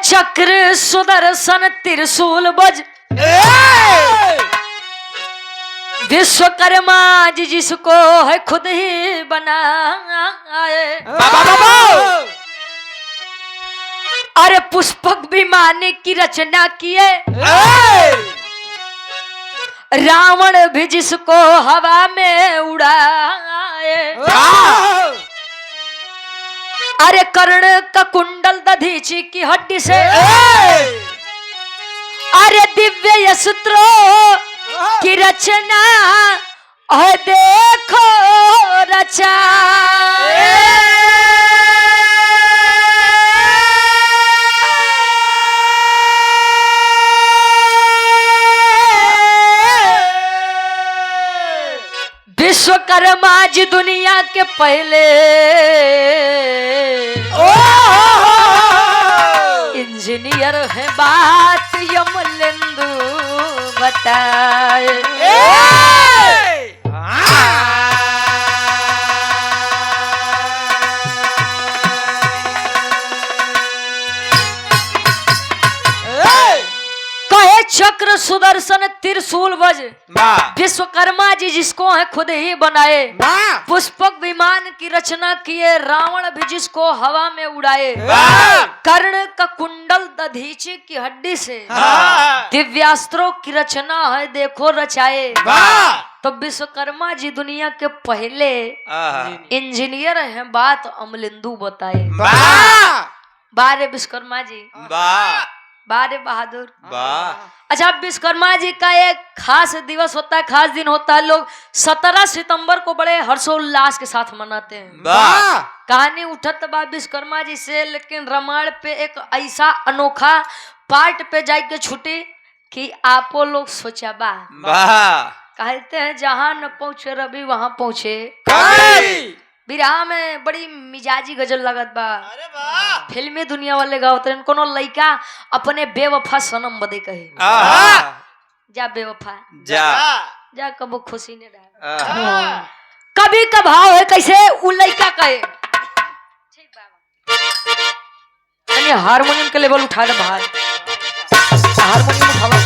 चक्र सुदर्शन त्रिशूल बज विश्वकर्मा जी जिसको है खुद ही बनाए। अरे पुष्पक विमान की रचना किए रावण भी जिसको हवा में उड़ाए। अरे कर्ण का कुंडल दधीची की हड्डी से अरे दिव्य यशस्त्रो की रचना और देखो रचा। विश्वकर्मा जी दुनिया के पहले इंजीनियर है बात यमलेंदु बताए। कहे चक्र सुदर्शन त्रिशूल वज विश्वकर्मा जी जिसको है खुद ही बनाए। पुष्पक विमान की रचना किए रावण भी जिसको हवा में उड़ाए। कर्ण का कुंडल दधीची की हड्डी से दिव्यास्त्रों की रचना है देखो रचाए। तो विश्वकर्मा जी दुनिया के पहले इंजीनियर हैं बात अमलेंदु बताए। बारे विश्वकर्मा जी बारे बहादुर। अच्छा वाह। जी का एक खास दिवस होता है, खास दिन होता है। लोग 17 सितंबर को बड़े हर्षोल्लास के साथ मनाते हैं। कहानी उठत बा विश्वकर्मा जी से, लेकिन रामायण पे एक ऐसा अनोखा पार्ट पे जाके छुटी कि आपो लोग सोचा बा कहते हैं जहां न पहुंचे रवि वहां पहुंचे। बिरहा में बड़ी मिजाजी गजल लगत बा। फिल्मी दुनिया वाले गावत रहे कोनो लइका अपने बेवफा सनम बदे कहे जा बेवफा जा कबो खुशी ने रहा। कभी का भाव है कैसे उ लइका कहे। ठीक बाबा यानी हारमोनियम के लेवल उठा ले बाहर, हारमोनियम उठावा।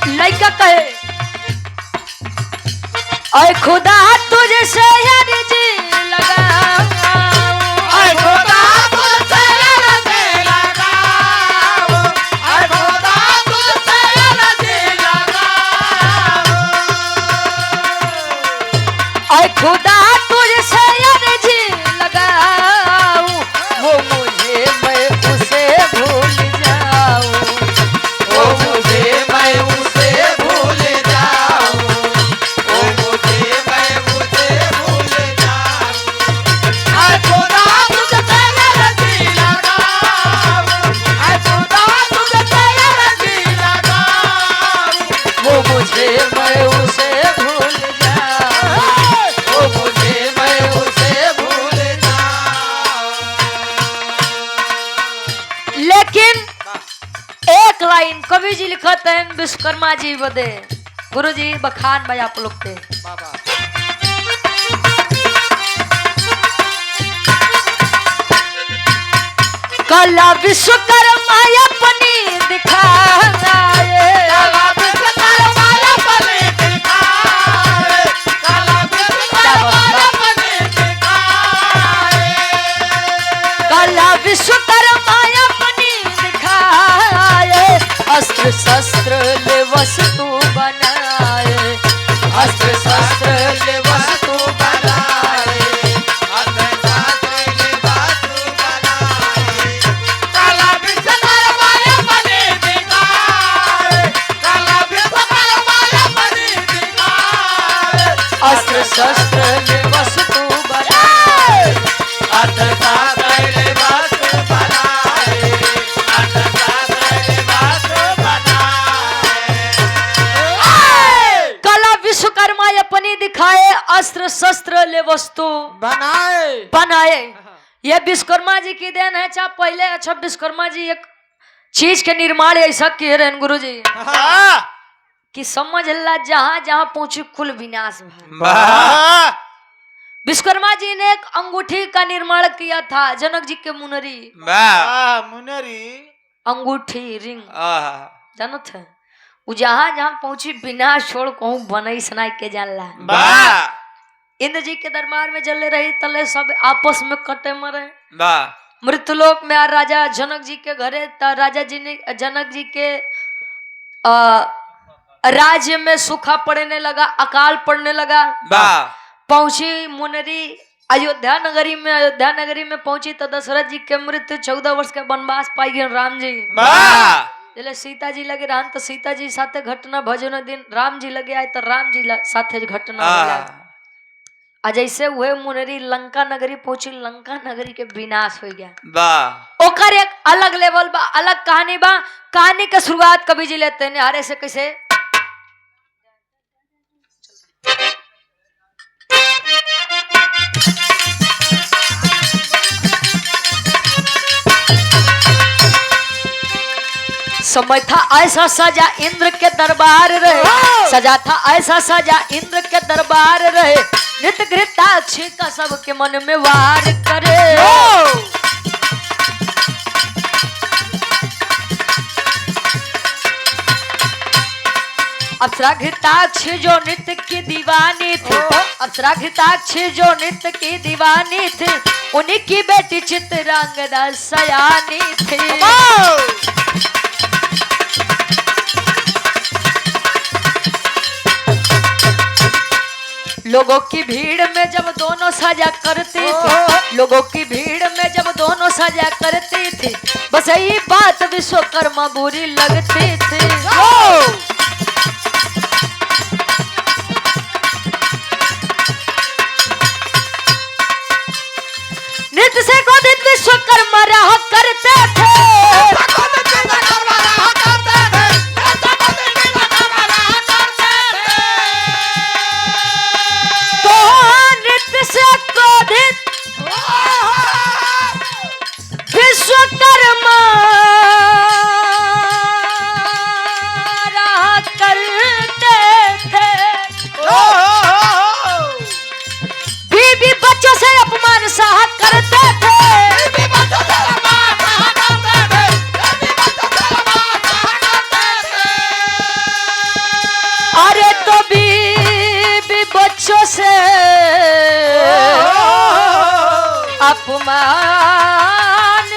लइका कहे ऐ खुदा तुझे से अर्जी लगाऊं, ऐ खुदा तुझसे अर्जी लगाऊं, ऐ खुदा तुझसे अर्जी लगाऊं, ऐ खुदा तुझसे अर्जी लगाऊं, वो मुझे मैं उसे भूल जाऊं, वो मुझे मैं उसे भूल जाऊं, वो मुझे मैं उसे भूल जाऊं, ऐ खुदा तुझसे अर्जी लगाऊं, ऐ खुदा तुझसे अर्जी लगाऊं, वो मुझे मैं उसे भूल जाऊं, वो मुझे मैं उसे भूल जाऊं। लेकिन एक लाइन कवि जी लिखत हैं विश्वकर्मा जी बदे। गुरु जी बखान भाई आप लोग के कला विश्वकर्मा अपनी दिखाए, कला विश्वकर्मा अपनी दिखाए, कला विश्वकर्मा अपनी दिखाए, कला विश्वकर्मा अपनी दिखाए। अस्त्र शस्त्र ले वस्तु बनाए, अस्त्र शस्त्र ले वस्तु बनाए, अस्त्र शस्त्र ले वस्तु बनाए। कला विश्वकर्मा अपनी दिखाए, कला विश्वकर्मा अपनी दिखाए, अस्त्र शस्त्र ले वस्तु बनाए, अस्त्र शस्त्र ले वस्तु बनाए, अस्त्र शस्त्र ले वस्तु बनाए। कला विश्वकर्मा अपनी दिखाए, अस्त्र शस्त्र ले वस्तु बनाए। ये विश्वकर्मा जी की देन है। चाहे पहले अच्छा विश्वकर्मा जी एक चीज के निर्माण ऐसा किए रहे गुरु जी। कि समझ ला जहां जहां पहुंची कुल विनाश भा। विश्वकर्मा जी ने एक अंगूठी का निर्माण किया था, जनक जी के मुनरी। मुनरी अंगूठी रिंग जानो थे, वो जहां जहां पहुंची विनाश छोड़ कहूं बनई सनाई के जान ला। इंद्र जी के दरबार में जले रही तले सब आपस में कटे मरे। मृत्युलोक में आ राजा जनक जी के घरे राजा जी ने जनक जी के राज्य में सूखा पड़ने लगा, अकाल पड़ने लगा। पहुंची मुनरी अयोध्या नगरी में पहुंची तो दशरथ जी के मृत्यु 14 वर्ष के वनवास पाई गए राम जी। जले सीता जी लगे रहन तो सीता जी साथे घटना भजन दिन राम जी लगे आए तो राम जी साथे घटना आज ऐसे हुए मुनरी लंका नगरी पहुंची, लंका नगरी के विनाश हो गया। ओकर एक अलग लेवल बा, अलग कहानी बा। कहानी के शुरुआत कवि जी लेते हैं हारे से कैसे। समय था ऐसा सजा इंद्र के दरबार रहे, सजा था ऐसा सजा इंद्र के दरबार रहे। नित्य घृताक्षी का सबके मन में वार करे। अप्सरा घृताक्षी जो नित्य की दीवानी थी, अप्सरा घृताक्षी जो नित्य की दीवानी थी, उन्हीं की बेटी चित्रांगदा सयानी थी। लोगों की भीड़ में जब दोनों सजा करती थी, लोगों की भीड़ में जब दोनों सजा करती थी, बस यही बात विश्वकर्मा बुरी लगती थी। नित्य से क्रोधित विश्वकर्मा रहा करते थे। विश्वकर्मा रहा करते थे। बीबी बच्चों से अपमान सहा करते थे। अरे तो बीबी बच्चों से अपमान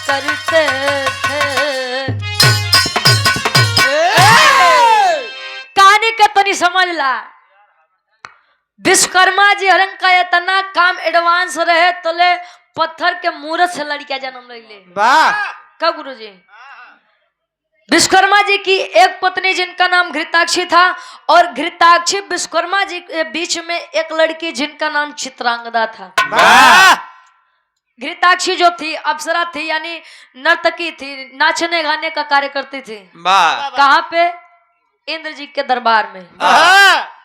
करते थे। कहानी का तनी समझ ला। विश्वकर्मा जी हरन का इतना काम एडवांस रहे तले पत्थर के मूरत से लड़कियां जन्म ले। का गुरु जी विश्वकर्मा जी की एक पत्नी जिनका नाम घृताक्षी था, और घृताक्षी विश्वकर्मा जी के बीच में एक लड़की जिनका नाम चित्रांगदा था। घृताक्षी जो थी अप्सरा थी, यानी नर्तकी थी, नाचने गाने का कार्य करती थी। कहाँ पे? इंद्र जी के दरबार में।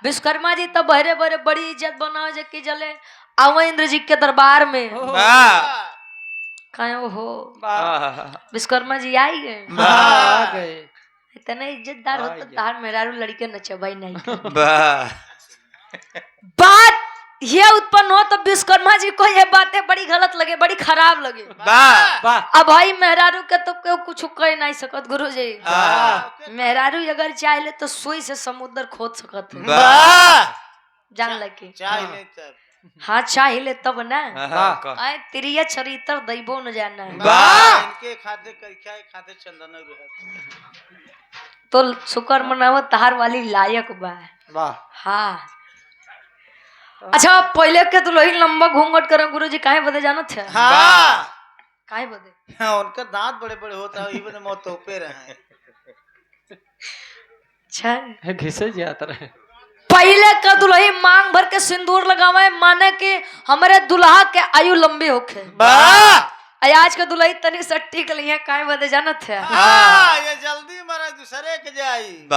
विश्वकर्मा जी तब बहरे बहरे बड़ी इज्जत बनाओ जबकि जले आवा इंद्र जी के दरबार में। कहा हो विश्वकर्मा जी आई गए। इतना इज्जतदार होता तार मेहरारू लड़के नचबाई नहीं। बात ये उत्पन्न हो तो विश्वकर्मा जी को ये बातें बड़ी गलत लगे, बड़ी खराब लगे। अब भाई मेहरारू के तो क्यों कुछ कह नहीं सकत गुरु जी। मेहरारू अगर चाहे तो सुई से समुद्र खोद सकत जान लगे। हाँ चाहिए तब ना आए तिरिया चरित्र दैबो न जाना इनके खाते खाते चंदन तो शुक्र मनावत तहार वाली लायक बा। हाँ अच्छा पहले के दुल्हन लंबा घूंघट करे गुरुजी काहे बदे जानो थे? काहे बदे? उनका दांत बड़े बड़े होता है इवन मौत तोपे रहे। अच्छा घिसे जाता रहे। पहले का दुल्हन मांग भर के सिंदूर लगावे माने कि हमारे दुल्हा के आयु लंबी होखे। आज के दुल्हन तनी सट्टी के लिए काहे बदे जानो थे? ये जल्दी मरे दूसरे के जाई।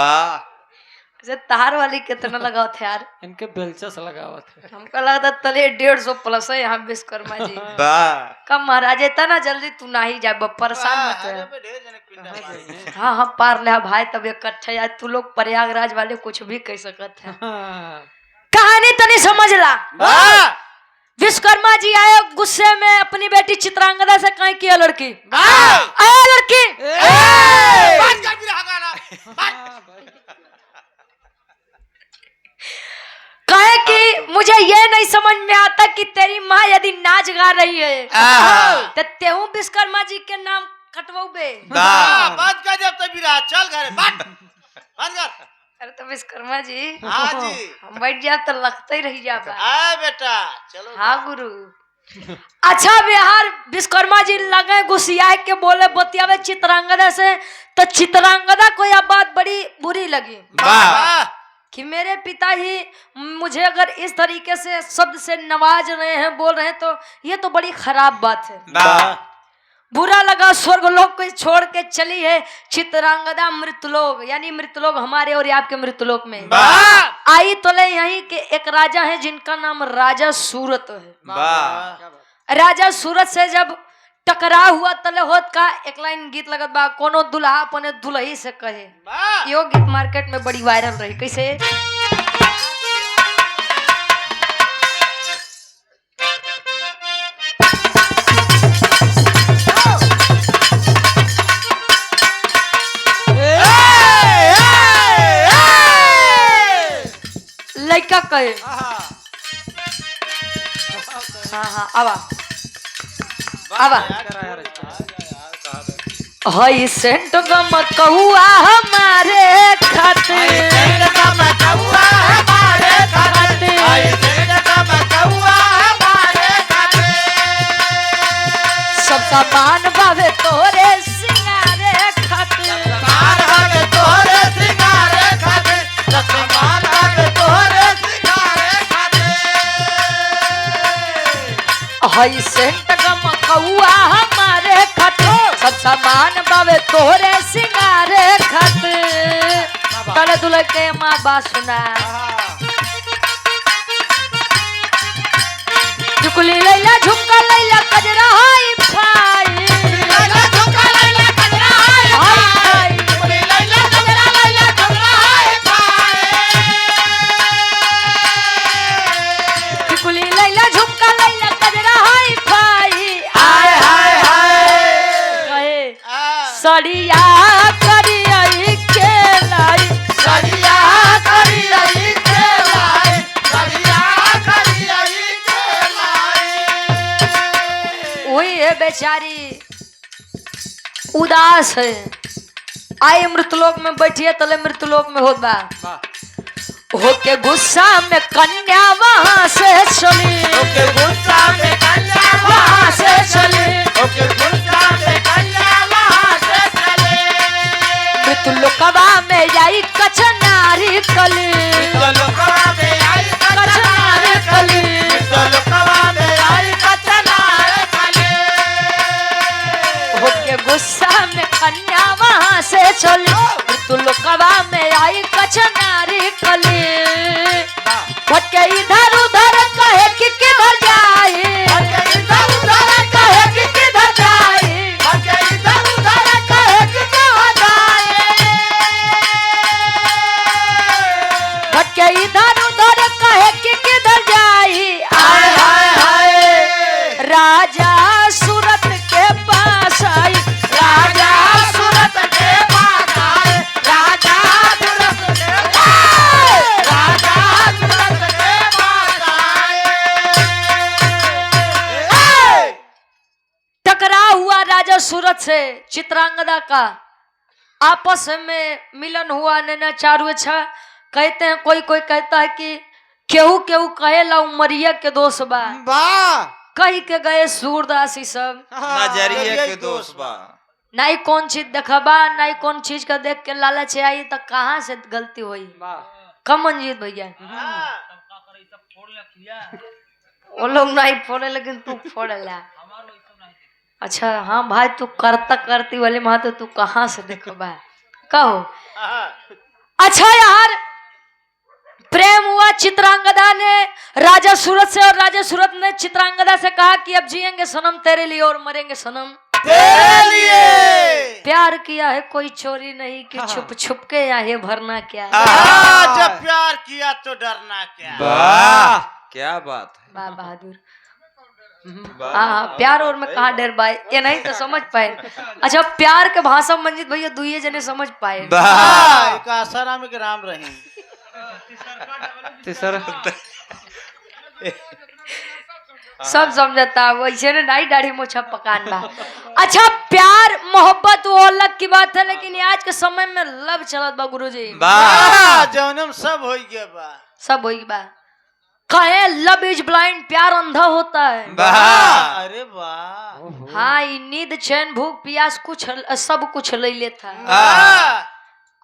जैसे तार वाली कितना लगाओ थे यार, इनके बेलचा से लगा हुआ था। हमको लगता तले 150 प्लस है यहाँ विश्वकर्मा जी। कब महाराज इतना जल्दी तू ना ही जा, परेशान मत हो। हाँ हाँ पार ले भाई, तब इकट्ठे यार तू लोग प्रयागराज वाले कुछ भी कह सकत है। कहानी तनी समझ ला। विश्वकर्मा जी आए गुस्से में, अपनी बेटी चित्रांगदा से कहीं किया लड़की, आया लड़की कहे कि मुझे ये नहीं समझ में आता कि तेरी माँ यदि नाच गा रही है तो तेहू विश्वकर्मा जी के नाम कटवाबे। बात कर जब तक चल घर बात बंद कर। अरे तो विश्वकर्मा जी हाँ जी हम बैठ जाए तो लगता ही रही जा बेटा चलो। हाँ गुरु। अच्छा बिहार विश्वकर्मा जी लगे गुस्सिया के बोले बतियावे चित्रांगदा से, तो चित्रांगदा को यह बात बड़ी बुरी लगी कि मेरे पिता ही मुझे अगर इस तरीके से शब्द से नवाज रहे हैं, बोल रहे हैं, तो ये तो बड़ी खराब बात है। बुरा लगा, स्वर्गलोक को छोड़ के चली है चित्रांगदा मृतलोक, यानी मृतलोक हमारे और आपके मृतलोक में आई। तो ले यहीं के एक राजा है जिनका नाम राजा सूरत है। राजा सूरत से जब टकराव हुआ तले होत का एक लाइन गीत लगत बा, कोनो दुल्हा अपने दुल्ही से कहे। यो गीत मार्केट में बड़ी वायरल रही। कैसे? लड़का कहे हाँ हाँ आवा आवा हई सेंट गम कहुआ हमारे खातिर, सब सामान बावे तोरे सिंगारे खातिर, हई सेंट गम कहुआ हमारे खातिर, सब सामान बावे तोरे सिंगारे खातिर। तले दुल्हे के माँ बात सुना, झुकली लैला झुमका लैला कजरा हाई फाई, झुमका लैला कजरा हाई फाई, झुकली लैला कजरा लैला कजरा हाई फाई, झुकली लैला झुमका लैला कजरा हाई फाई। आय हाय हाय कहे सड़िया करियई के लाई, सड़िया करियई के लाई, सड़िया करियई के लाई। वही है बेचारी उदास है, आई मृतलोक में बैठिए तले मृतलोक में होत बा, होके गुस्सा में कन्या वहां से चली, होके गुस्सा में कन्या वहां से चली, होके गुस्सा में कन्या वहां से चली। मृतलोकवा में आई कचनारी कली, मृतलोकवा में आई कचनारी कली, मृतलोकवा में आई कचनारी कली। होके गुस्सा में कन्या वहां से चली, मृतलोकवा में आई कचनारी कली। भटके इधर उधर कहे कि किधर जाए, भटके इधर उधर कहे कि किधर जाए, भटके इधर उधर कहे कि कहां जाए, भटके इधर उधर कहे कि किधर जाए। आय हाय हाय राजा सूरत के पास आई, राजा सूरत के पास आई, राजा सूरत के पास, राजा सूरत के पास आए। टकराव हुआ राजा सूरत से चित्रांगदा का, आपस में मिलन हुआ। नैना चारू अच्छा कहते हैं, कोई कोई कहता है कि केहू केहू कहेला उमरिया के दोस्त बा, कही के गए सूरदासी सब नजरिए के दोस्त बा, नहीं कौन चीज देखबा, नहीं कौन चीज का देख के लालच आई, तो कहाँ से गलती हुई। कम मंजीत भैया वो लोग नहीं फोड़े लेकिन तू फोड़ेला। अच्छा हाँ भाई तू करता करती वाले माँ, तो तू कहाँ से देखबा कहो। अच्छा यार चित्रांगदा ने राजा सूरत से, और राजा सूरत ने चित्रांगदा से कहा कि अब जिएंगे सनम तेरे लिए और मरेंगे सनम तेरे लिए। प्यार किया है कोई चोरी नहीं कि छुप छुप के यहाँ भरना क्या। जब प्यार किया तो डरना क्या। वाह क्या बात है। वाह बहादुर। हाँ प्यार और मैं कहाँ डर पाए, ये नहीं तो समझ पाए। अच्छा प्यार के भाषा मंजित भैया दुइये जने समझ पाए। एक आसाराम के राम रही। सब समझता वैसे ने नहीं दाढ़ी मोछा पकान बा। अच्छा प्यार मोहब्बत वो अलग की बात है, लेकिन आज के समय में लव चलत बा गुरुजी। जौनम सब हो गया बा, सब होई बा। कहे लव इज ब्लाइंड, प्यार अंधा होता है। अरे वाह। हाँ नींद चैन भूख प्यास कुछ सब कुछ ले लेता है।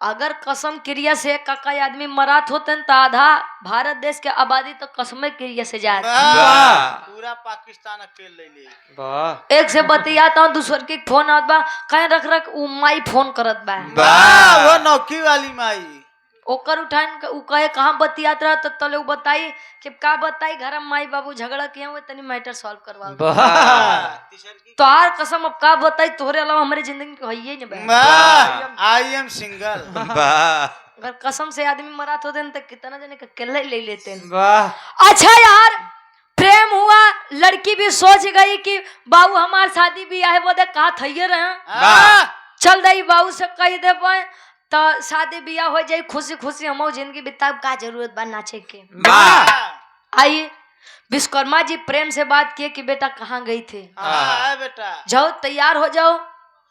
अगर कसम क्रिया से काका आदमी मरात होते तो आधा भारत देश के आबादी तो कसम क्रिया से जाए। पूरा पाकिस्तान अकेले ले। एक से बतियाता हूँ दूसर के फोन आवत बा, कहे रख रख उ माई फोन करत बा। वो नौकी वाली माई ओकर उठान उ कहे कहाँ बतियात रहा तो तले बताई कि का बताई घर में माई बाबू झगड़ा किए हुए तनी मैटर सॉल्व करवा। तो आर कसम अब का बताई, तोहरे अलावा हमारे जिंदगी में है नहीं। I am single. अगर कसम से आदमी मरात होते तो कितना जने का अकेले ले लेते हैं। अच्छा यार प्रेम हुआ, लड़की भी सोच गई कि बाबू हमार शादी भी है बोले कहा थे रहे, चल दई बाबू से कह दे पाए तो शादी बियाह हो जाए, खुशी खुशी हम जिंदगी बिताब का जरूरत बा नाचे के। आइए विश्वकर्मा जी प्रेम से बात किए कि बेटा कहाँ गई थे। बेटा जाओ तैयार हो जाओ।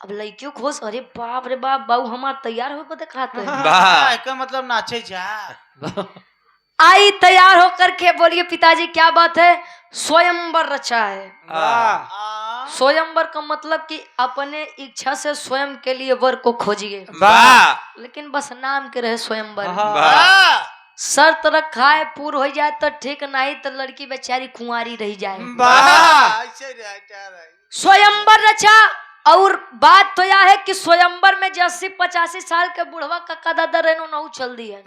अब लड़कियों खुश, अरे बाप रे बाप बाबू हमार तैयार हो बता खाते का मतलब नाचे जा। आई तैयार होकर के बोलिए पिताजी क्या बात है। स्वयंवर रचा है। स्वयंवर का मतलब कि अपने इच्छा से स्वयं के लिए वर को खोजिए, लेकिन बस नाम के रहे स्वयंवर। शर्त रखा है पूर्ण हो जाए तो ठीक, नहीं तो लड़की बेचारी कुंवारी रह जाए। स्वयंवर रचा। और बात तो यह है कि स्वयंवर में 80-85 साल के बुढ़वा का दादा रहनो नौ चल दी है,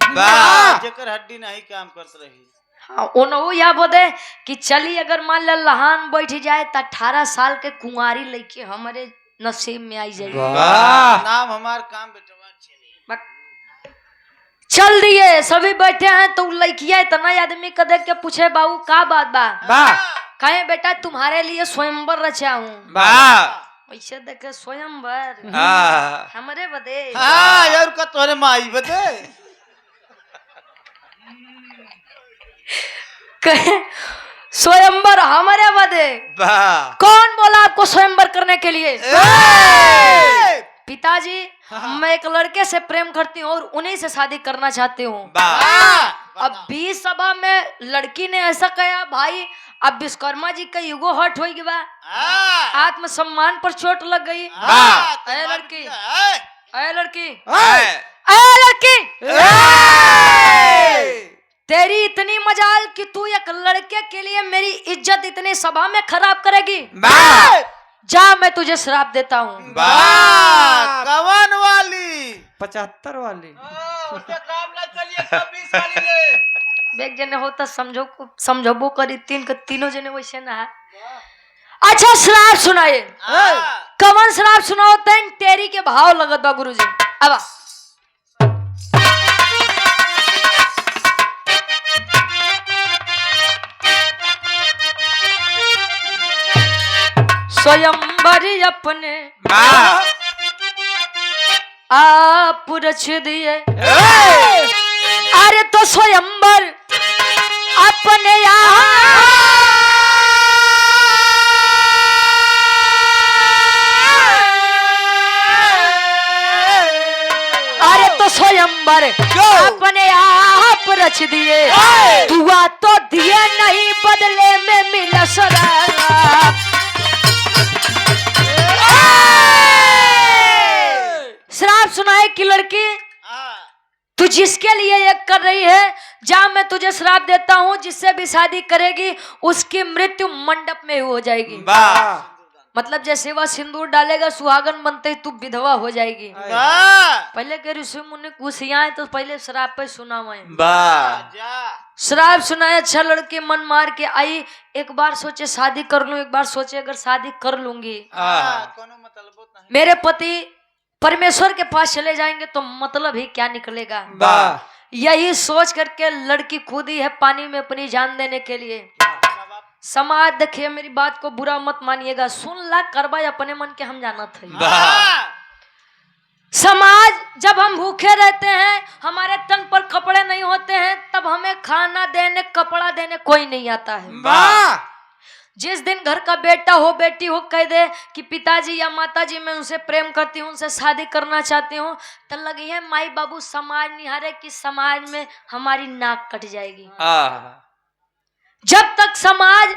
जेकर हड्डी नहीं काम करत रही। हाँ ओनहु या बोले कि चली अगर मान ला लहान बैठ जाए तो 18 साल के कुंवारी लड़की हमारे नसीब में आई जाएगी। नाम हमार काम बेटवा चल दिए सभी बैठे हैं तो लड़किया इतना आदमी का देख के पूछे बाबू का बात बा। कहे बेटा तुम्हारे लिए स्वयंवर रचा हूँ। ऐसे देखे स्वयंवर हमारे बदे यार का तोरे माई बदे। स्वयंवर हमारे बदे। कौन बोला आपको स्वयंवर करने के लिए। पिताजी मैं एक लड़के से प्रेम करती हूँ और उन्हीं से शादी करना चाहती हूँ। अब 20 सभा में लड़की ने ऐसा कहा भाई अब विश्वकर्मा जी का युगो हट हो गया, आत्मसम्मान पर चोट लग गई। अरे लड़की, अरे लड़की, अरे लड़की, तेरी इतनी मजाल कि तू एक लड़के के लिए मेरी इज्जत इतनी सभा में खराब करेगी। जा मैं तुझे श्राप देता हूँ। कवन वाली 75 वाली काम ना चलिए 26 वाली ले। एक जने होता समझबो करी, तीनों जने वैसे ना है। अच्छा श्राप सुनाए। कवन श्राप सुनाओ तन तेरी के भाव लगत बा गुरुजी। अब स्वयंवर अपने आप रच दिए। अरे तो स्वयंवर अपने अरे तो स्वयंवर अपने आप रच दिए। दुआ तो दिए नहीं बदले में मिला शराब। श्राप सुनाए कि लड़की तू जिसके लिए ये कर रही है, जा मैं तुझे श्राप देता हूँ जिससे भी शादी करेगी उसकी मृत्यु मंडप में हो जाएगी। मतलब जैसे वह सिंदूर डालेगा सुहागन बनते ही तू विधवा हो जाएगी। वाह पहले के ऋषि मुनि कुशियाएं तो पहले शराब पे सुनावे, वाह जा शराब सुनाए, अच्छा लड़के मन मार के आई, एक बार सोचे शादी कर लूं, एक बार सोचे अगर शादी कर लूंगी कोनो मतलब नहीं। मेरे पति परमेश्वर के पास चले जाएंगे तो मतलब ही क्या निकलेगा। वाह यही सोच करके लड़की कूदी है पानी में अपनी जान देने के लिए। समाज देखिए, मेरी बात को बुरा मत मानिएगा, सुन ला करवा अपने मन के, हम जाना थे। वाह समाज जब हम भूखे रहते हैं, हमारे तन पर कपड़े नहीं होते हैं, तब हमें खाना देने कपड़ा देने कोई नहीं आता है। वाह जिस दिन घर का बेटा हो बेटी हो कह दे कि पिताजी या माताजी मैं उनसे प्रेम करती हूँ, उनसे शादी करना चाहती हूँ, तो लगी है माई बाबू समाज निहारे कि समाज में हमारी नाक कट जाएगी। जब तक समाज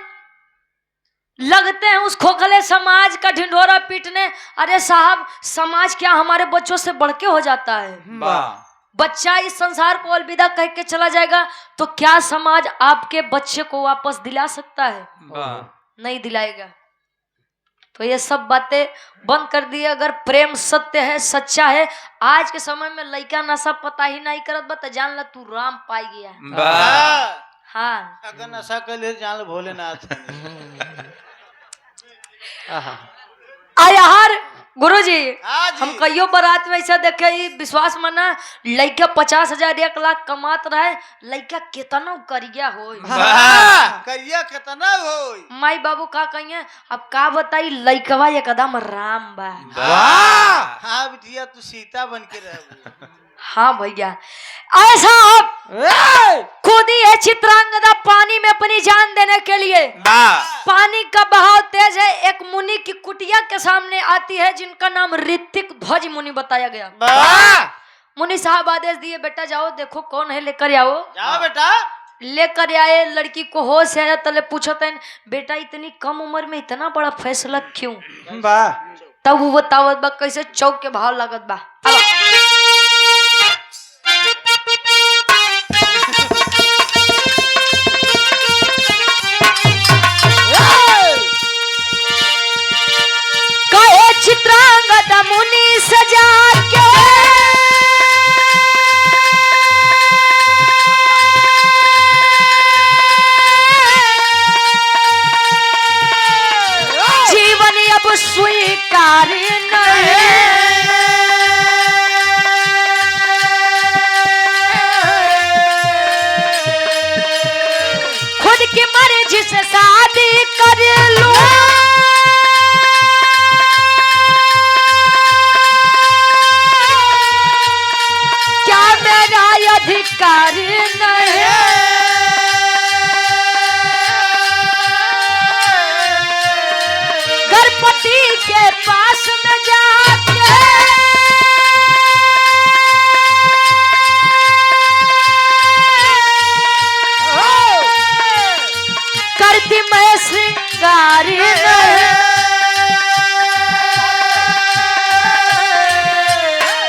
लगते हैं उस खोखले समाज का ढिंढोरा पीटने, अरे साहब समाज क्या हमारे बच्चों से बढ़ के हो जाता है। वाह बच्चा इस संसार को अलविदा कह के चला जाएगा तो क्या समाज आपके बच्चे को वापस दिला सकता है? वाह नहीं दिलाएगा। तो ये सब बातें बंद कर दिए। अगर प्रेम सत्य है, सच्चा है, आज के समय में लड़का नशा पता ही नहीं करत बा, तो जान ला तू राम पाई गया। वाह हाँ अगर नशा कर ले जान लो भोलेनाथ। आयार गुरुजी, हाँ जी। हम कईयों बारात में ऐसा देखे, विश्वास माना लड़का 50,000 1 लाख कमात रहे, लड़का कितना करिया हो, करिया कितना हो। माई बाबू का कहिए, अब का बताई लड़कवा एकदम राम बा। वाह हाँ बिटिया तू सीता बन के रह। हाँ भैया, ऐसा आप कूदी है चित्रांगदा पानी में अपनी जान देने के लिए। पानी का बहाव तेज है, एक मुनि की कुटिया के सामने आती है जिनका नाम ऋतिक ध्वज मुनि बताया गया। मुनि साहब आदेश दिए, बेटा जाओ देखो कौन है, लेकर आओ। जाओ बेटा। लेकर आए, लड़की को होश आया, तले पूछते हैं बेटा इतनी कम उम्र में इतना बड़ा फैसला क्यों? तब वो बतावत बा कैसे चौक के भाव लागत बा। चित्रांगदा मुनि सजा के जीवन अब स्वीकार नहीं, खुद की मर्जी से शादी कर लूं, अधिकार नहीं, गणपति के पास में जाके करती मैं श्रृंगार नहीं,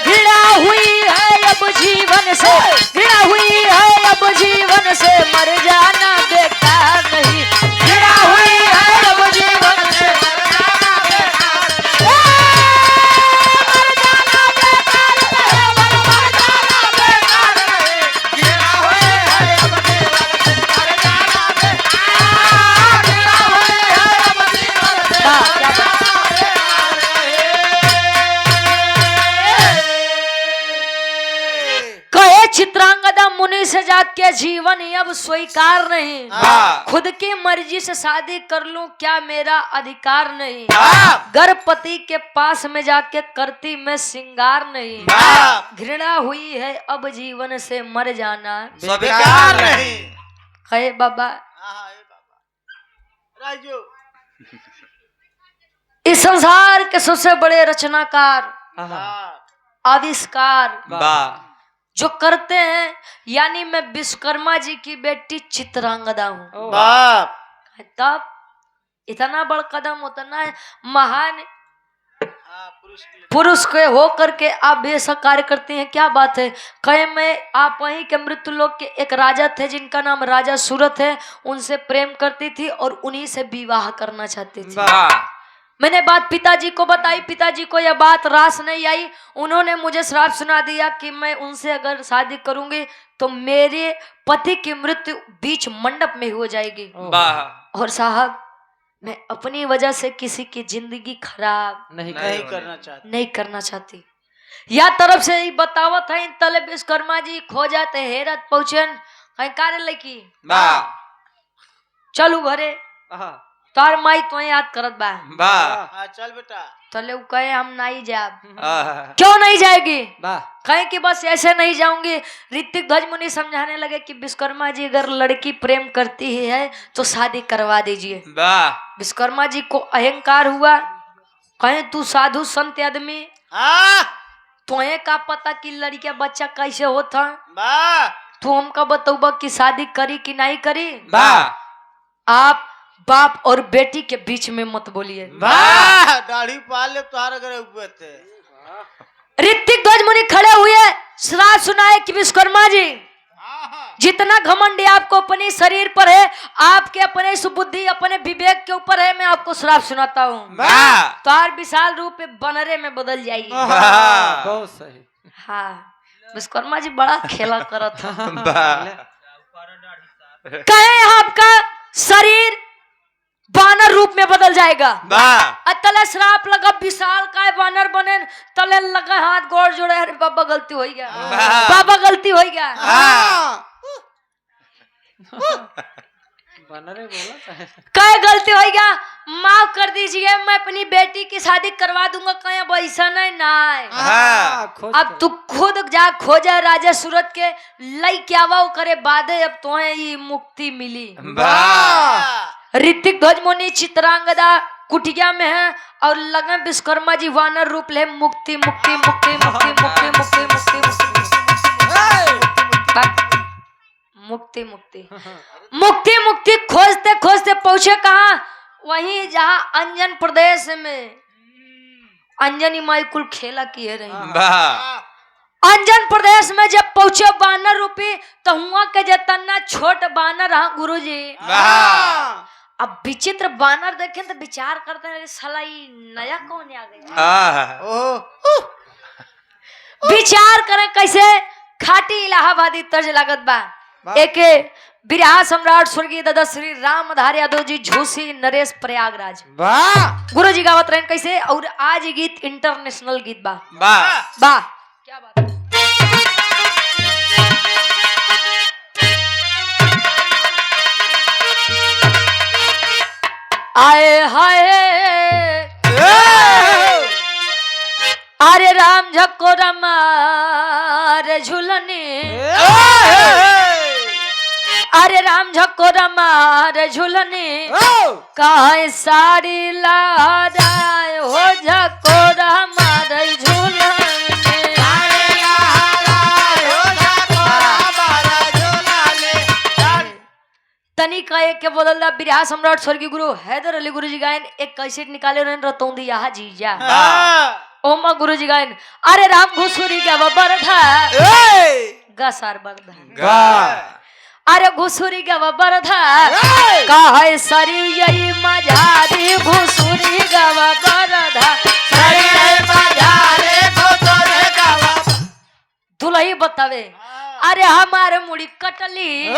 घृणा हुई है अब जीवन से, घृणा हुई है अब जीवन से, मर जाना बेकार नहीं, घृणा हुई है अब जीवन से, मर जाना बेकार नहीं, घृणा हुई है अब जीवन से, मर जाना बेकार, घृणा हुई है अब जीवन से, मर जाना चित्रांगदा मुनि से जात के जीवन अब स्वीकार नहीं, खुद की मर्जी से शादी कर लूं क्या मेरा अधिकार नहीं, गणपति के पास में जाके करती मैं श्रृंगार नहीं, घृणा हुई है अब जीवन से, मर जाना बेकार नहीं। कहे बाबा राजू इस संसार के सबसे बड़े रचनाकार आविष्कार जो करते हैं, यानी मैं विश्वकर्मा जी की बेटी चित्रांगदा हूँ। तब इतना बड़ कदम, उतना महान पुरुष के हो करके आप बेशक कार्य करते हैं, क्या बात है। कहे मैं आप वहीं के मृत्यु लोक के एक राजा थे जिनका नाम राजा सूरत है, उनसे प्रेम करती थी और उन्हीं से विवाह करना चाहती थी। मैंने बात पिताजी को बताई, पिताजी को यह बात रास नहीं आई। उन्होंने मुझे श्राप सुना दिया कि मैं उनसे अगर शादी करूंगी तो मेरे पति की मृत्यु बीच मंडप में हो जाएगी। वाह और साहब मैं अपनी वजह से किसी की जिंदगी खराब नहीं करना चाहती। या तरफ से ही बतावत है तले विश्वकर्मा जी खो जाते हेरत पहुंचन कहीं कार्य लकी वाह चलू घरे तार माई तो याद करत बा वाह चल बेटा। तले उ कहे हम नहीं जाब। क्यों नहीं जाएगी? कहे कि बस ऐसे नहीं जाऊंगी। ऋतिक ध्वज मुनि समझाने लगे कि विश्वकर्मा जी अगर लड़की प्रेम करती ही है तो शादी करवा दीजिए। विश्वकर्मा जी को अहंकार हुआ, कहे तू साधु संत आदमी तुम्हें का पता कि लड़किया बच्चा कैसे होता, तू हमका बताऊबा कि शादी करी कि नहीं करी। आप बाप और बेटी के बीच में मत बोलिए। दाढ़ी पाल ले तुहार घरे हुए थे। ऋतिक ध्वज मुनि खड़े हुए श्राप सुनाए कि विश्वकर्मा जी जितना घमंड आपको अपने शरीर पर है, आपके अपने सुबुद्धि अपने विवेक के ऊपर है, मैं आपको श्राप सुनाता हूँ तो आप विशाल रूप में बनरे में बदल जाइए। बहुत सही। हाँ विश्वकर्मा जी बड़ा खेला करत कहे आपका शरीर बानर रूप में बदल जाएगा। तले श्राप लगा विशाल काय बानर बने, तले लगा हाथ गोड़ जोड़े, अरे बाबा गलती हो गया, बाबा गलती हो गया। काय गलती हो गया, माफ कर दीजिए, मैं अपनी बेटी की शादी करवा दूंगा। कहीं अब ऐसा नहीं अब तू खुद जा खोजा राजा सूरत के लई क्या वो करे बादे, अब तुम्हें ये मुक्ति मिली। ऋतिक ध्वज मुनि चित्रांगदा कुटिया में है और लगे विश्वकर्मा जी वानर रूप ले मुक्ति मुक्ति मुक्ति मुक्ति मुक्ति मुक्ति मुक्ति मुक्ति मुक्ति मुक्ति मुक्ति खोजते खोजते पहुंचे कहा, वहीं जहां अंजन प्रदेश में अंजनी माई कुल खेला किए रही। अंजन प्रदेश में जब पहुंचे बानर रूपी तो हुआ के जतना छोट बानर हाँ गुरु जी। अब विचित्र बानर देखे तो विचार करते हैं साला ये नया कौन आ गया। विचार करें कैसे खाटी इलाहाबादी तर्ज लागत बा। एक बिरहा सम्राट स्वर्गीय दादा श्री रामधारी यादव जी झूसी नरेश प्रयागराज गुरु जी गावत रहे कैसे, और आज गीत इंटरनेशनल गीत बा। क्या बात है? आए हाय अरे राम झको रमार झूलने, अरे राम झको रमार झूलने, काहे साड़ी लाराय हो झको रमार झूलने। तनी कहे के बदल बिरहा सम्राट स्वर्गीय गुरु हैदर अली गुरु जी गायन एक कैसेट निकाले रहे रतौंदी यहाँ जीजा ओमा गुरु जी गायन, अरे राम घुसुरी गा बरधा गसार बरधा, अरे घुसुरी गा बरधा काहे सरी यही मझारी घुसुरी गा बरधा दुलही बतावे, अरे हमारे मुड़ी कटली,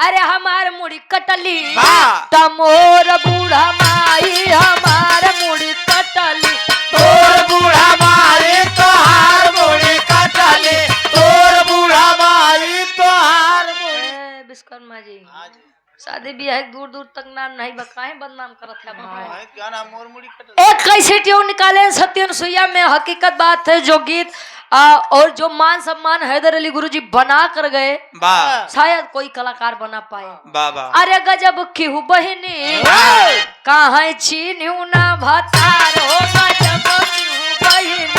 अरे हमारे मुड़ी कटली तमोर बूढ़ा माई हमारे मुड़ी कटली, तोर बूढ़ा मारी तोहार मुड़ी कटली, तोर बूढ़ा मारी तोहार मुड़ी। विश्वकर्मा जी शादी ब्याह दूर दूर तक नाम नहीं बकाए बदनाम करत है। क्या नाम मोर मुड़ी कटली? एक कैसे ट्यून निकाले सत्यन सुइया में हकीकत बात है जो गीत और जो मान सम्मान हैदर अली गुरुजी बना कर गए शायद कोई कलाकार बना पाए। अरे गजब क्यों बहनी कहाँ चीन्यू ना भतार हो, गजब क्यों बहनी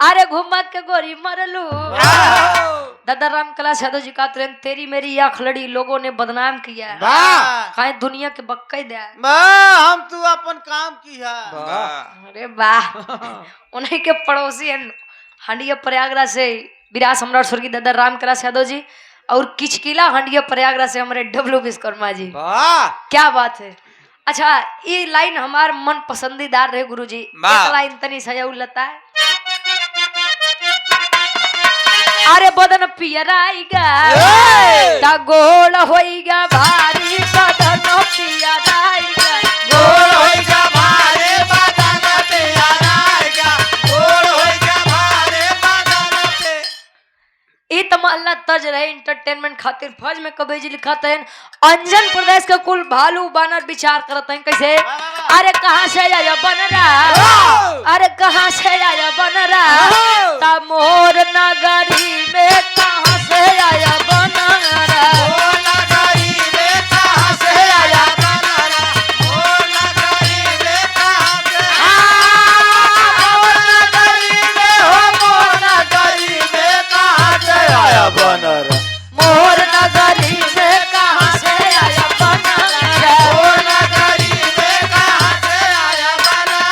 अरे घुमा के गोरी मरलू। दादा राम कला यादव जी का तुरंत तेरी मेरी आंख लड़ी लोगों ने बदनाम किया, कहीं दुनिया के बक्के दे हम तू अपन काम किया। अरे वाह उन्हीं के पड़ोसी हैं हंडिया प्रयागराज से बिरहा सम्राट स्वर्गीय दादा राम कला यादव जी और किचकिला हंडिया प्रयागराज से हमारे डब्लू विश्वकर्मा जी। वाह क्या बात है। अच्छा ये लाइन हमार मन पसंदीदार रहे गुरुजी। एक लाइन तनी सजा उलता है। अरे बदन पियराइगा ता गोड़ होइगा भारी बदन पियराइगा गोड़ होइगा भारी बदन पियराइगा गोड़ होइगा भारी बदन पे। ई तमल्ला तज रहे एंटरटेनमेंट खातिर फौज में कभी जी लिखा था अंजन प्रदेश का कुल भालू बानर विचार करते हैं कैसे। अरे कहाँ से आया बनरा अरे कहाँ से आया बनरा ता मोर नगरी में कहाँ से आया बनरा मोर नगरी में कहाँ से आया बनरा मोर नगरी में कहाँ से मोर नगरी में हो मोर नगरी में कहाँ से आया बनरा मोर नगरी में कहाँ से आया बनरा मोर नगरी में कहाँ से आया बनरा।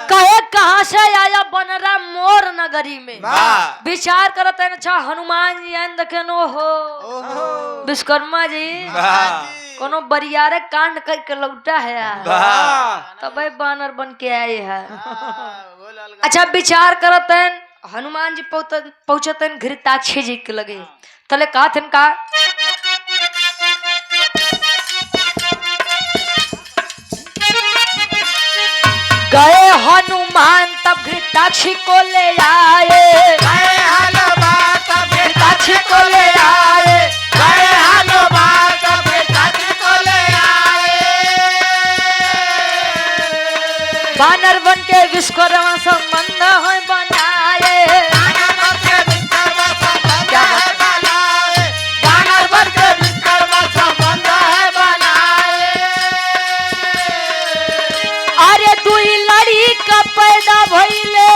कहे कहाँ से आया बनरा मोर नगरी में विचार करते हैं। अच्छा हनुमान जी आन देखे नो हो विश्वकर्मा जी कोनो बरियारे कांड करके लौटा है यार तब बानर बन के आए है। अच्छा विचार करते हैं हनुमान जी पहुंचते हैं घृताक्षी जी के लगे तले कहा थे का गए हनुमान तब घृताक्षी को ले आए गए हनुमान तब घृताक्षी को ले आए गए हनुमान तब घृताक्षी को ले आए। बानर बन के विश्वकर्मा संबंध है बनाए बानर बन के विश्वकर्मा संबंध है बनाए बानर बन के विश्वकर्मा संबंध है बनाए। अरे दुई लड़ी का पैदा भइले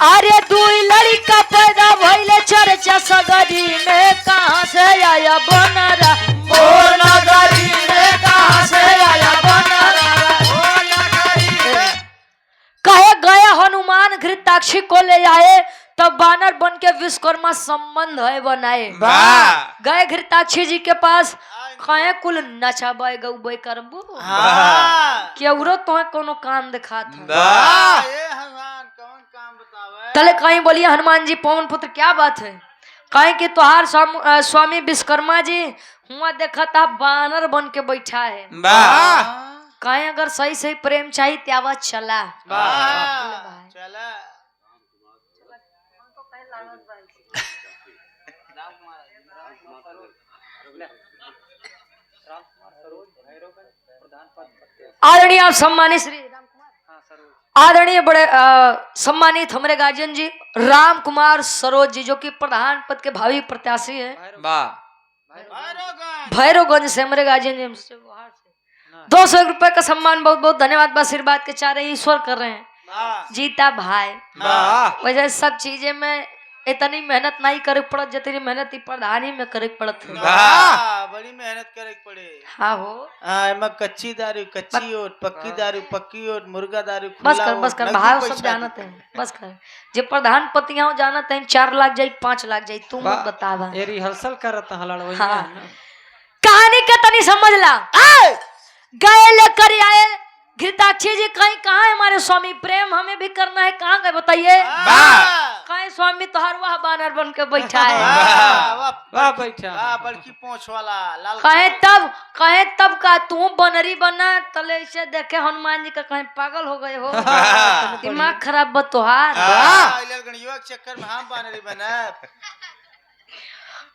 अरे दुई लड़ी का पैदा भइले चर्चा सगरी में कहाँ से आया बनरा मोर नगरी में कहाँ से आया बनरा मोर नगरी में। कहे गए हनुमान घृताक्षी को ले आए तब बानर बन के विश्वकर्मा संबंध है बनाए गए घृताक्षी जी के पास कहे कुल नचाबे गौबे करबू केवरो तो कोनो काम दिखा था तले कहीं बोलिए हनुमान जी पवन पुत्र क्या बात है। कहीं कि तुहार स्वामी विश्वकर्मा जी हुआ देखा था बानर बन के बैठा है कहीं अगर सही सही प्रेम चाहिए त्यावा चला आदरणीय आप सम्मानित श्री आदरणीय बड़े सम्मानित हमारे गार्जियन जी राम कुमार सरोज जी जो कि प्रधान पद के भावी प्रत्याशी हैं भैरवगंज से हमारे गार्जियन जी हमसे 200 रुपए का सम्मान बहुत बहुत धन्यवाद आशीर्वाद के चाह रहे ईश्वर कर रहे हैं जीता भाई वैसे सब चीजें में इतनी मेहनत नहीं करे पड़त जितनी मेहनत प्रधानी में करे पड़त है बड़ी मेहनत करे पड़े। हाँ हो एमा कच्ची दारू कच्ची ओट पक्की दारू पक्की ओट मुर्गा दारू बस कर भाव सब जानते हैं बस कर जे प्रधान पतियां जानते हैं 4 लाख जाई 5 लाख जाई तुम बता दा ये रिहर्सल करत हलड़ वही हाँ। कहानी का तनी समझ ला गए लेकर आए घृताक्षी जी कहीं कहाँ है हमारे स्वामी प्रेम हमें भी करना है कहाँ गए बताइए कहीं स्वामी तोहर वह बानर बन के बैठा है वाह बैठा बड़की पोंछ वाला लाल कहे तब का तू बनरी बना तले से देखे हनुमान जी का कहीं पागल हो गए हो दिमाग खराब बा तोहार चक्कर में हम बनरी बना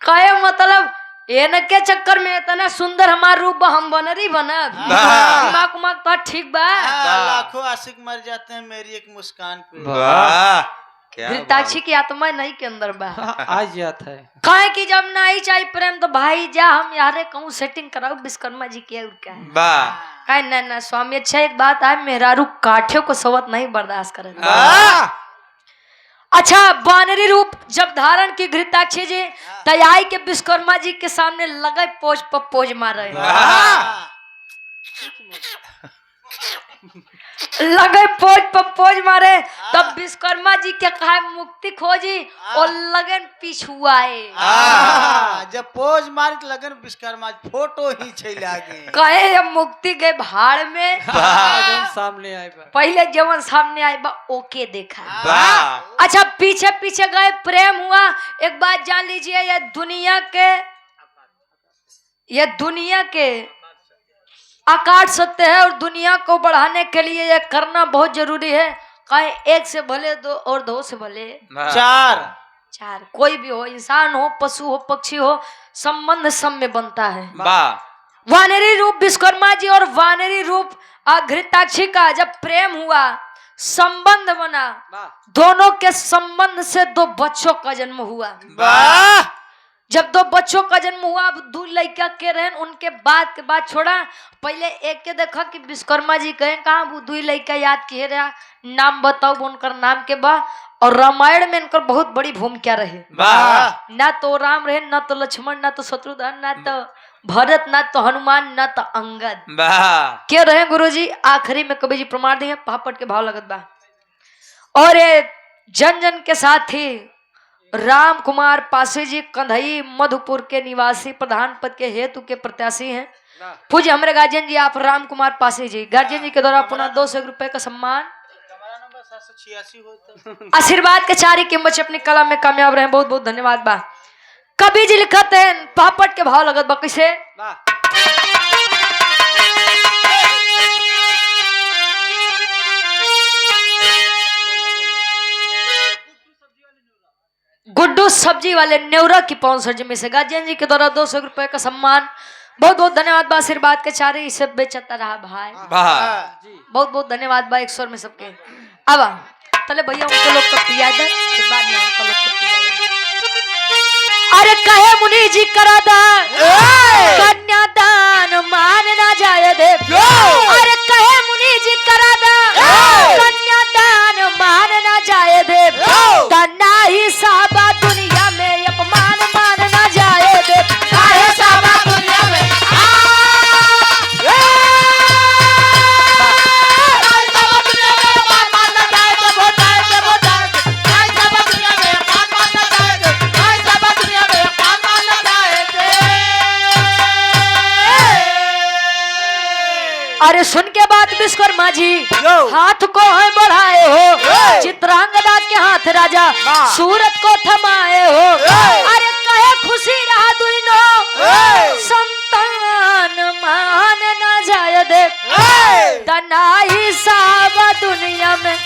कहे मतलब के चक्कर में इतना सुंदर हमारा रूप हम बनरी बनब दिमाग उमाग तो ठीक बा लाखों आशिक मर जाते हैं मेरी एक मुस्कान पे घृताक्षी की आत्मा नहीं के अंदर बा आज जाता है कहे कि जब नहीं चाहिए प्रेम तो भाई जा हम यारे कहूँ सेटिंग कराओ विश्वकर्मा जी के क्या है कहे ना स्वामी अच्छा एक बात है मेहरारू काठियों को सवत नहीं बर्दाश्त करे अच्छा बानरी रूप जब धारण की घृताक्षी जी तैयारी के विश्वकर्मा जी के सामने लगे पोज पर पोज मार रहे लगे पोज पर पोज मारे तब विश्वकर्मा जी के कहा मुक्ति खोजी और लगन पिछुआए जब पोज मार के लगन विश्वकर्मा फोटो ही चल आगे कहे अब मुक्ति गए भाड़ में सामने आए बा। पहले जवन सामने आए बा ओके देखा वाह। अच्छा पीछे पीछे गए प्रेम हुआ। एक बात जान लीजिए ये दुनिया के आकाश सत्य है और दुनिया को बढ़ाने के लिए ये करना बहुत जरूरी है। कहे एक से भले दो और दो से भले चार कोई भी हो, इंसान हो, पशु हो, पक्षी हो, संबंध सब में बनता है। वानरी रूप विश्वकर्मा जी और वानरी रूप घृताक्षी का जब प्रेम हुआ, संबंध बना, दोनों के संबंध से 2 बच्चों का जन्म हुआ। जब 2 बच्चों का जन्म हुआ, अब 2 लड़का के रहन उनके बाद के बाद छोड़ा। पहले एक के देखा कि विश्वकर्मा जी कहे कहा वो 2 लड़का याद किए रहा, नाम बताओ उनकर नाम के बा। और रामायण में इनकर बहुत बड़ी भूमिका रहे। ना तो राम रहे, ना तो लक्ष्मण, ना तो शत्रुघ्न, ना तो भरत, ना तो हनुमान, ना तो अंगद। क्या रहे गुरुजी? आखिरी में कवि जी प्रमाण दिए, पापड़ के भाव लगत बा। और जन जन के साथ ही राम कुमार पासे जी कंधई मधुपुर के निवासी, प्रधान पद के हेतु के प्रत्याशी हैं। पूज्य हमारे गार्जियन जी आप राम कुमार पासे जी, गार्जियन जी के द्वारा पुनः 200 रुपए का सम्मान, 786 आशीर्वाद के चारी के बच्चे अपनी कला में कामयाब रहे। बहुत बहुत धन्यवाद बा। कवि जी लिखत है पापड़ के भाव लगत बा कैसे? गुड्डू सब्जी वाले नेवरा की 500 में से गार्जियन जी के द्वारा 200 रुपए का सम्मान। बहुत बहुत धन्यवाद बा। आशीर्वाद के चारे इसे बेचता रहा भाई। बहुत बहुत धन्यवाद बा। 100 में सबके। अब तले भैया उनको लोग को पिया दे, फिर बाद में उनको लोग को पिया दे। अरे कहे मुनि जी करा दान, कन्यादान मान ना जाए दे। अरे कहे मुनि जी करा दान, कन्यादान मान ना जाए दे। तना ही साबा दुनिया में अपमान मान ना जाए दे। काहे साबा दुनिया में अरे सुन के बात विश्वकर्मा जी हाथ को है बढ़ाए हो, चित्रांगदा के हाथ राजा सूरत को थमाए हो। अरे कहे खुशी रहा दुइनो संतान मान ना जाए दे। तनाई साब दुनिया में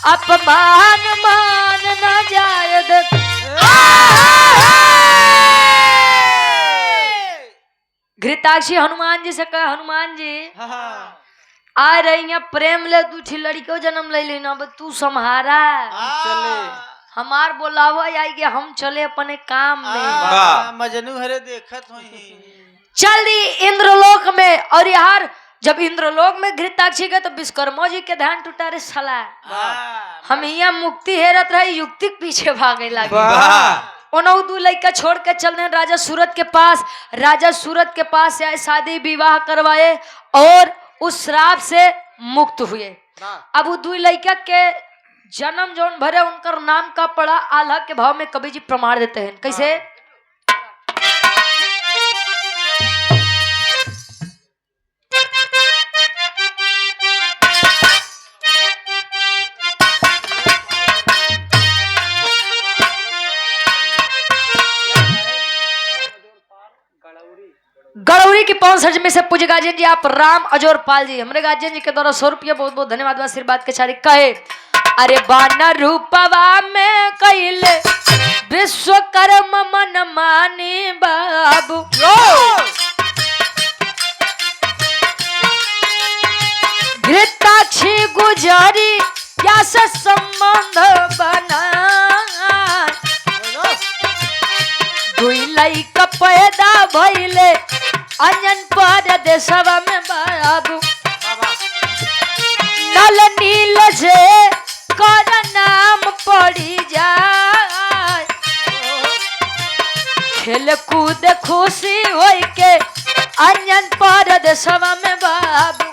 अपमान मान ना जाए दे। घृताक्षी हनुमान जी से कहे हनुमान जी आ रही है प्रेम ले, तू छी लड़कियों जन्म ले लेना, तू संहारा हमार बोलावा आई गया, हम चले अपने काम में। मजनू हरे देखत हुई चल दी इंद्रलोक में। और यार जब इंद्रलोक में घृताक्षी गए तो विश्वकर्मा जी के ध्यान टूटा। रे साला हम यहाँ मुक्ति हेरत रहे, युक्ति पीछे भागे लगे। उन्होंने 2 लड़का छोड़ के चल रहे राजा सूरत के पास। राजा सूरत के पास आए, शादी विवाह करवाए और उस श्राप से मुक्त हुए। अब वो 2 लड़का के जन्म जौन भरे उनका नाम का पड़ा आल्हा के भाव में कवि जी प्रमाण देते हैं कैसे? गड़ौरी की 500 में से पूज्य गार्जियन जी आप राम अजोर पाल जी, हमारे गार्जियन जी के द्वारा 100 रुपया बहुत बहुत धन्यवाद। आशीर्वाद के चारी कहे अरे बाना रूपवा में कैले विश्वकर्मा मन मानी बाबू। घृताक्षी गुजरी क्या से संबंध बना। 2 लड़का पैदा भइले अंजन पर देशवा में बाबू। नल नील से कर नाम पड़ी जाए, खेल कूद खुशी होई के अंजन पर देशवा में बाबू।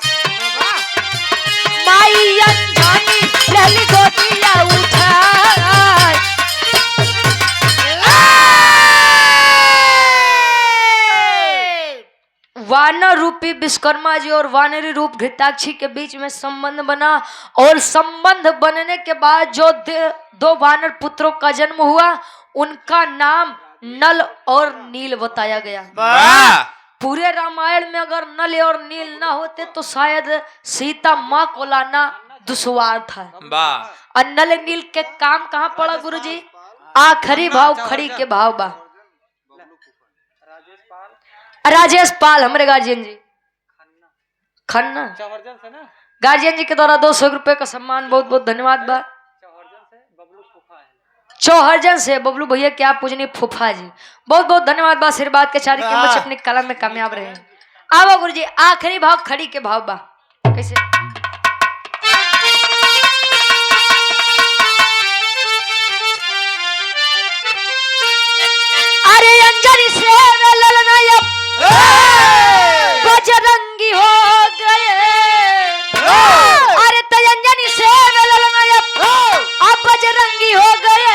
माई अनजानी लहली गोदिया उठाए। वानर रूपी विश्वकर्मा जी और वानरी रूप घृताक्षी के बीच में संबंध बना और संबंध बनने के बाद जो दो वानर पुत्रों का जन्म हुआ उनका नाम नल और नील बताया गया। पूरे रामायण में अगर नल और नील ना होते तो शायद सीता माँ को लाना दुश्वार था। और नल नील के काम कहाँ पड़ा गुरुजी? आखिरी भाव खड़ी के भाव बा। राजेश पाल हमारे गार्जियन जी खन्ना गार्जियन जी के द्वारा 200 रुपए का सम्मान, बहुत बहुत धन्यवाद बा। चौहरजन से बबलू भैया क्या पूजनी फूफा जी, बहुत बहुत धन्यवाद बा। आशीर्वाद के चारी के बच्चे अपनी कला में कामयाब रहे। आओ गुरु जी आखिरी भाव खड़ी के भाव बा कैसे? अरे अंजनी से ललना बजरंगी हो गए। अरे तयंजनी से ललना अब बजरंगी हो गए।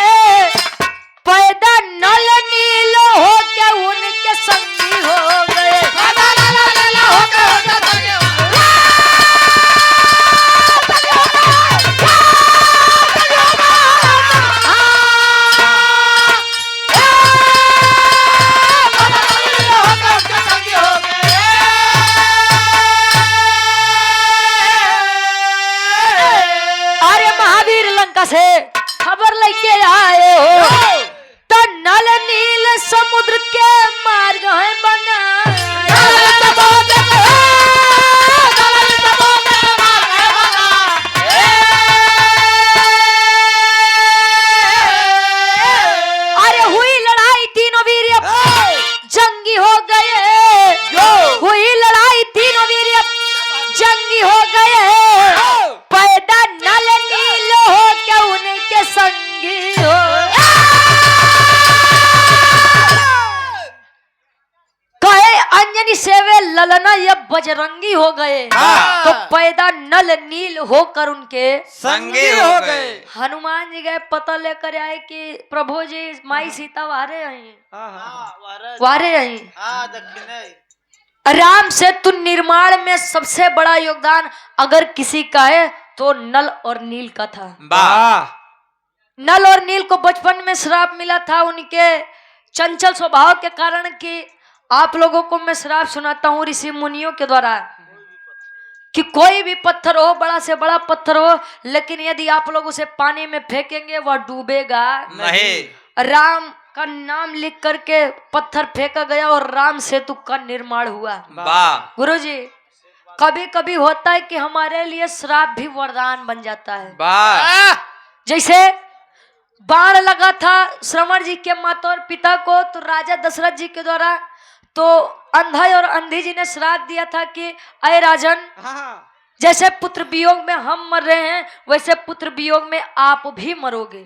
पैदा नल नील हो के उनके संगी हो गए। से खबर लेके आए हो तो नल नील समुद्र के मार्ग है बना। अरे हुई लड़ाई तीनों वीर जंगी हो गए। हुई लड़ाई तीनों वीर जंगी हो गए। पैदा नल नील हो के उनके संगी हो। कहे अंजनी से वे ललना ये बजरंगी हो गए तो पैदा नल नील होकर उनके संगी हो गए। हनुमान जी गए पता लेकर आए कि प्रभु जी माई सीता वारे आई वारे आई। राम सेतु निर्माण में सबसे बड़ा योगदान अगर किसी का है तो नल और नील का था। नल और नील को बचपन में श्राप मिला था उनके चंचल स्वभाव के कारण कि आप लोगों को मैं श्राप सुनाता हूँ ऋषि मुनियों के द्वारा कि कोई भी पत्थर हो, बड़ा से बड़ा पत्थर हो, लेकिन यदि आप लोग उसे पानी में फेंकेंगे वह डूबेगा नहीं। राम का नाम लिख करके पत्थर फेंका गया और राम सेतु का निर्माण हुआ। गुरुजी कभी कभी होता है कि हमारे लिए श्राप भी वरदान बन जाता है। जैसे बाण लगा था श्रवण जी के माता और पिता को तो राजा दशरथ जी के द्वारा, तो अंधा और अंधी जी ने श्राप दिया था कि अय राजन जैसे पुत्र वियोग में हम मर रहे हैं वैसे पुत्र वियोग में आप भी मरोगे।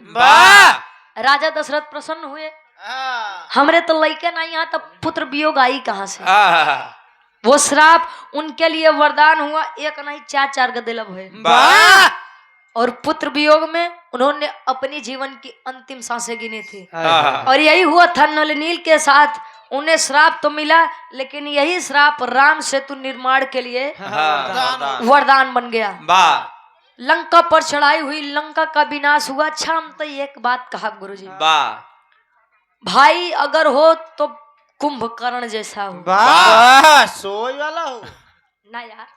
राजा दशरथ प्रसन्न हुए, हमरे तो लड़के नहीं यहाँ तब पुत्र वियोग आई कहाँ से। वो श्राप उनके लिए वरदान हुआ, एक नहीं चार चार गदे लब हुए। और पुत्र वियोग में उन्होंने अपनी जीवन की अंतिम सांसें गिनी थी। और यही हुआ था नल नील के साथ, उन्हें श्राप तो मिला लेकिन यही श्राप राम सेतु निर्माण के लिए वरदान बन गया। लंका पर चढ़ाई हुई, लंका का विनाश हुआ। अच्छा हम तो एक बात कहा गुरुजी, भाई अगर हो तो कुंभकर्ण जैसा हो, सोई वाला हो ना यार।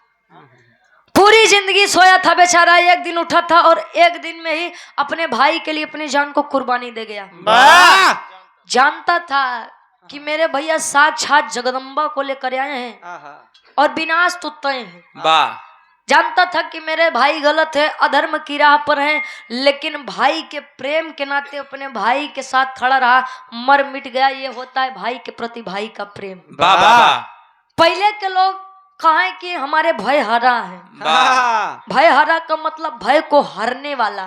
पूरी जिंदगी सोया था बेचारा, एक दिन उठा था और एक दिन में ही अपने भाई के लिए अपनी जान को कुर्बानी दे गया। जानता था कि मेरे भैया साक्षात जगदम्बा को लेकर आए हैं और विनाश तो तय है। जानता था कि मेरे भाई गलत है, अधर्म की राह पर हैं, लेकिन भाई के प्रेम के नाते अपने भाई के साथ खड़ा रहा, मर मिट गया। ये होता है भाई के प्रति भाई का प्रेम। पहले के लोग कहा कि हमारे भय हरा है। भय हरा का मतलब भय को हरने वाला।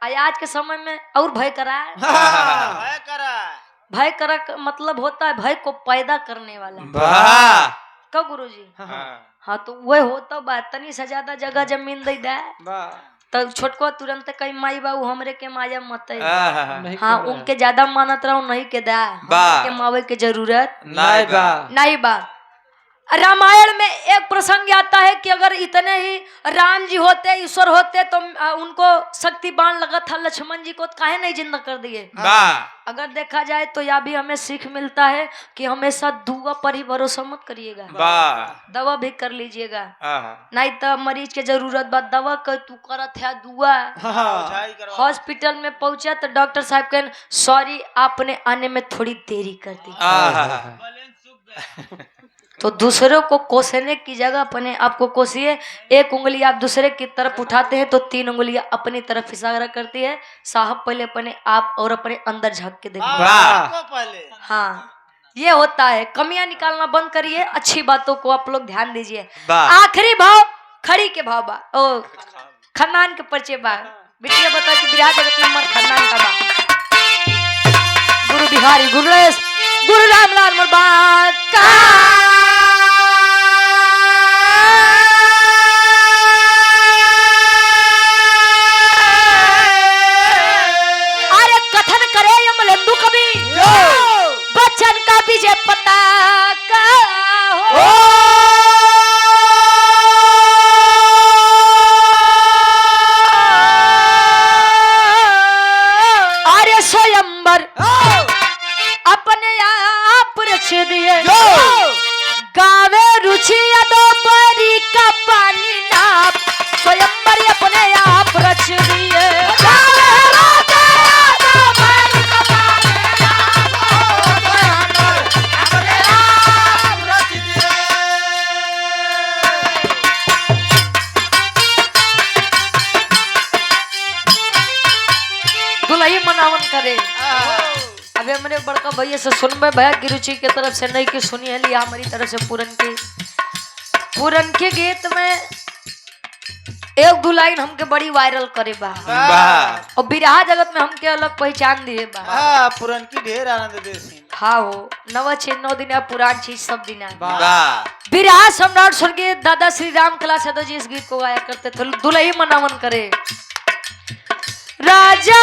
आज के समय में और भय करा है, भय करा का मतलब होता है भय को पैदा करने वाला। का गुरुजी हाँ हाँ तो वह होता बात तनी से ज्यादा जगह जमीन दे दे बा तो छोटको तुरंत कई माई बाबू हमरे के माया मत नहीं हाँ उनके ज्यादा मानत रहो नहीं के दा हमरे के मावे के जरूरत नहीं बा नहीं बा। रामायण में एक प्रसंग आता है कि अगर इतने ही राम जी होते ईश्वर होते तो उनको शक्ति बाण लगा था लक्ष्मण जी को काहे नहीं जिंदा कर दिए। अगर देखा जाए तो यह भी हमें सीख मिलता है कि हमेशा दुआ पर ही भरोसा मत करिएगा, दवा भी कर लीजिएगा, नहीं तो मरीज के जरूरत बा दवा कर तू करत है दुआ। हॉस्पिटल में पहुंचा तो डॉक्टर साहब कहे सॉरी आपने आने में थोड़ी देरी कर दी। तो दूसरों को कोसने की जगह अपने आप को कोसिए। एक उंगली आप दूसरे की तरफ उठाते हैं तो 3 उंगलियां अपनी तरफ इशारा करती है। साहब पहले अपने आप और अपने अंदर झांक के देखिए। हाँ ये होता है, कमियां निकालना बंद करिए, अच्छी बातों को आप लोग ध्यान दीजिए। आखिरी भाव खड़ी के भाव बा ओ खानदान के परिचय बा। बिटिया बता कि बिराज जगत नंबर खानदान का बा। गुरु बिहारी गुरुलेश गुरु रामलाल मुबारक का बच्चन का विजय पताका हो। अरे स्वयंवर अपने आप रच दिए गावे रुचि दोपहरी का पानी नाप। स्वयंवर अपने आप रच दिए मनावन करे। अबे मेरे बड़का भैया से सुनबे भैया की रुचि के तरफ से नहीं की सुनी है लिया हमारी तरफ से पूरन के गीत में 1-2 लाइन हमके बड़ी वायरल करे बा और बिरहा जगत में हमके अलग पहचान दिए बा। पुरन की ढेर आनंद देसी हाँ हो 9 दिन पुरान चीज सब दिन बिरहा सम्राट स्वर्गीय दादा श्री राम कला यादव जी इस गीत को गाया करते थे। दुल्ही मनावन करे राजा